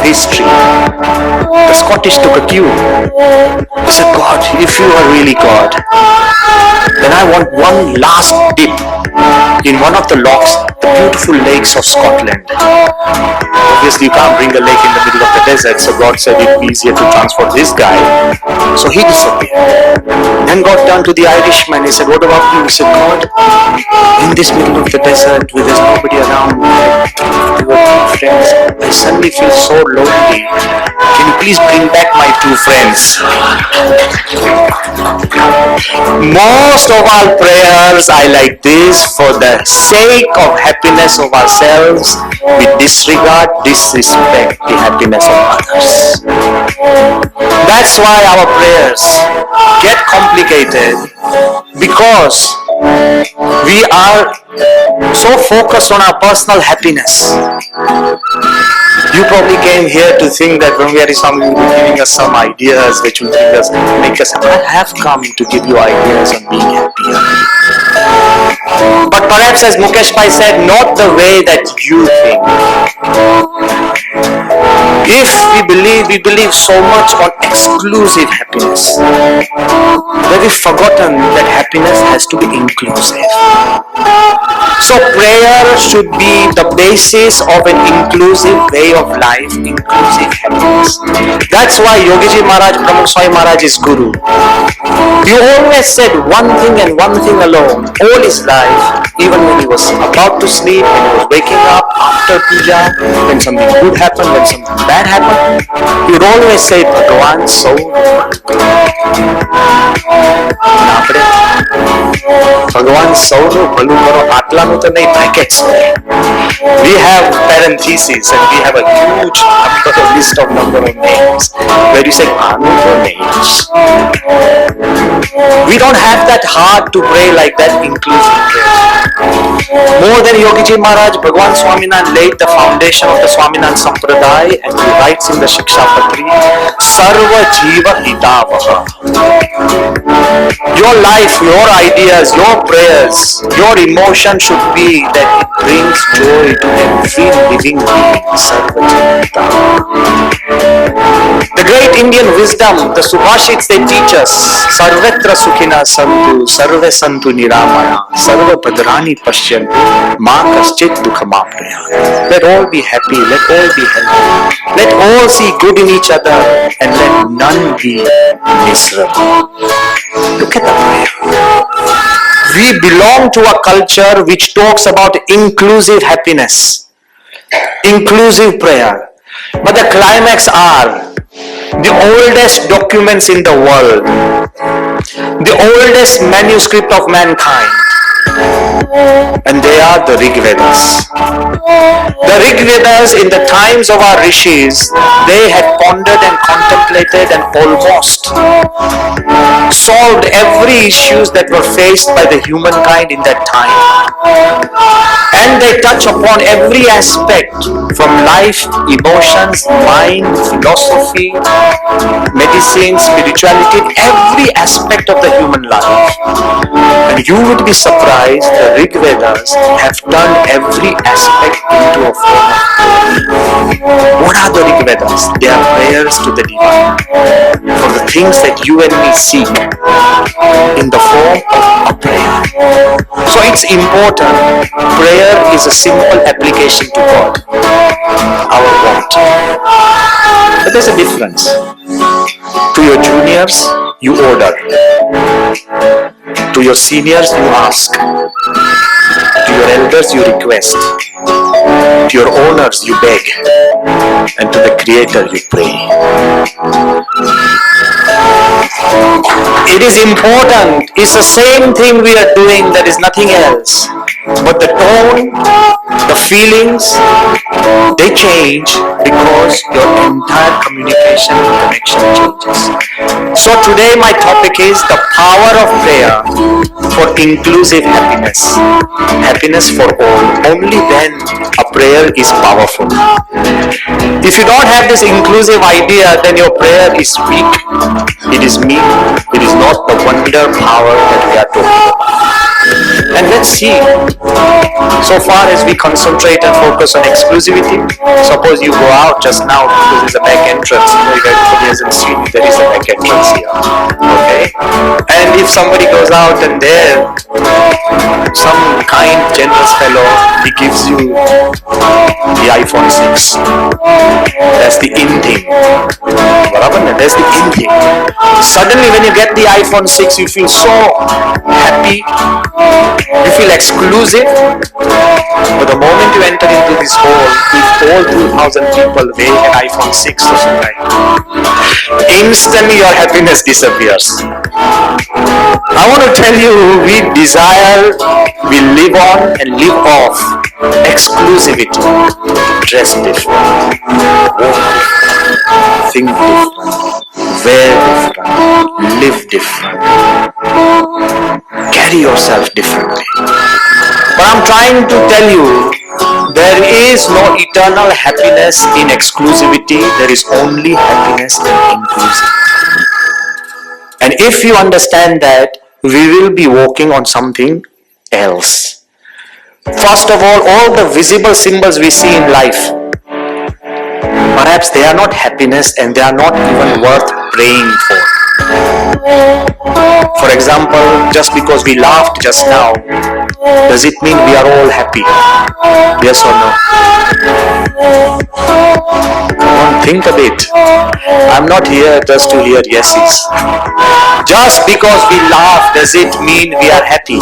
history. The Scottish took a cue. He said, God, if you are really God, then I want one last dip in one of the lochs, the beautiful lakes of Scotland. Obviously, you can't bring a lake in the middle of the desert, so God said it would be easier to transport this guy. So he disappeared. Then God turned to the Irishman. He said, what about you? He said, God, in this middle of the desert where there's nobody around, two or three friends, I suddenly feel so lonely. Can you please bring back my two friends? Most of our prayers are like this. For the sake of happiness of ourselves, we disregard, disrespect the happiness of others. That's why our prayers get complicated, because we are so focused on our personal happiness. You probably came here to think that when we are Swami will be giving us some ideas which will make us happy. I have come to give you ideas on being happier. But perhaps, as Mukesh Bhai said, not the way that you think. If we believe so much on exclusive happiness that we've forgotten that happiness has to be inclusive. So prayer should be the basis of an inclusive way of life, inclusive happiness. That's why Yogiji Maharaj, Pramukh Swami Maharaj is Guru. He always said one thing and one thing alone all his life, even when he was about to sleep, when he was waking up, after puja, when something good happened, when something bad happened, he would always say, Bhagwan, so Bhagwan, so bhalu karo, atlanu to nahi brackets. We have parentheses and we have a huge list of number of names where you say names. We don't have that heart to pray like that inclusive prayer. More than Yogiji Maharaj, Bhagwan Swaminarayan laid the foundation of the Swaminarayan Sampradaya, and he writes in the Shiksha Patri, Sarva Jiva Hitavaha. Your life, your ideas, your prayers, your emotion should be that it brings joy to every living being. Sarva Jiva Hitavaha. The great Indian wisdom, the Subhashits, they teach us, Sarvatra Sukhina Santu, Sarve Santu Niramaya, Sarva Padrani Pashyantu, Ma Kaschit Dukhamapnaya. Let all be happy, let all be healthy, let all see good in each other, and let none be miserable. Look at the prayer. We belong to a culture which talks about inclusive happiness, inclusive prayer. But the climax are the oldest documents in the world, the oldest manuscript of mankind, and they are the Rig Vedas. The Rig Vedas, in the times of our rishis, they had pondered and contemplated and almost solved every issues that were faced by the humankind in that time. And they touch upon every aspect from life, emotions, mind, philosophy, medicine, spirituality, every aspect of the human life. And you would be surprised, the Rig Vedas have turned every aspect into a form of prayer. What are the Rig Vedas? They are prayers to the divine for the things that you and me seek in the form of a prayer. So it's important. Prayer is a simple application to God, our want. But there's a difference. To your juniors, you order. To your seniors, you ask. To your elders, you request. To your owners, you beg. And to the Creator, you pray. It is important. It's the same thing we are doing. There is nothing else. But the tone, the feelings, they change because your entire communication and connection changes. So today my topic is the power of prayer for inclusive happiness. Happiness for all. Only then a prayer is powerful. If you don't have this inclusive idea, then your prayer is weak. It is meek. It is not the wonder power that we are talking about. And let's see, so far as we concentrate and focus on exclusivity, suppose you go out just now because there's a back entrance, if everybody hasn't seen it, there is a back entrance here, okay? And if somebody goes out and there, some kind, generous fellow, he gives you the iPhone 6. That's the in thing. That's the in thing. Suddenly when you get the iPhone 6, you feel so happy, you feel exclusive. But the moment you enter into this hall, with all 2,000 people wearing an iPhone 6 or something, instantly your happiness disappears. I want to tell you, we desire, we live on and live off exclusivity. Dress different, walk different, think different, wear different, live different, carry yourself differently. But I'm trying to tell you, there is no eternal happiness in exclusivity. There is only happiness in inclusivity. And if you understand that, we will be walking on something else. First of all the visible symbols we see in life, perhaps they are not happiness and they are not even worth praying for. For example, just because we laughed just now, does it mean we are all happy? Yes or no? Come on, think a bit. I'm not here just to hear yeses. Just because we laugh, does it mean we are happy?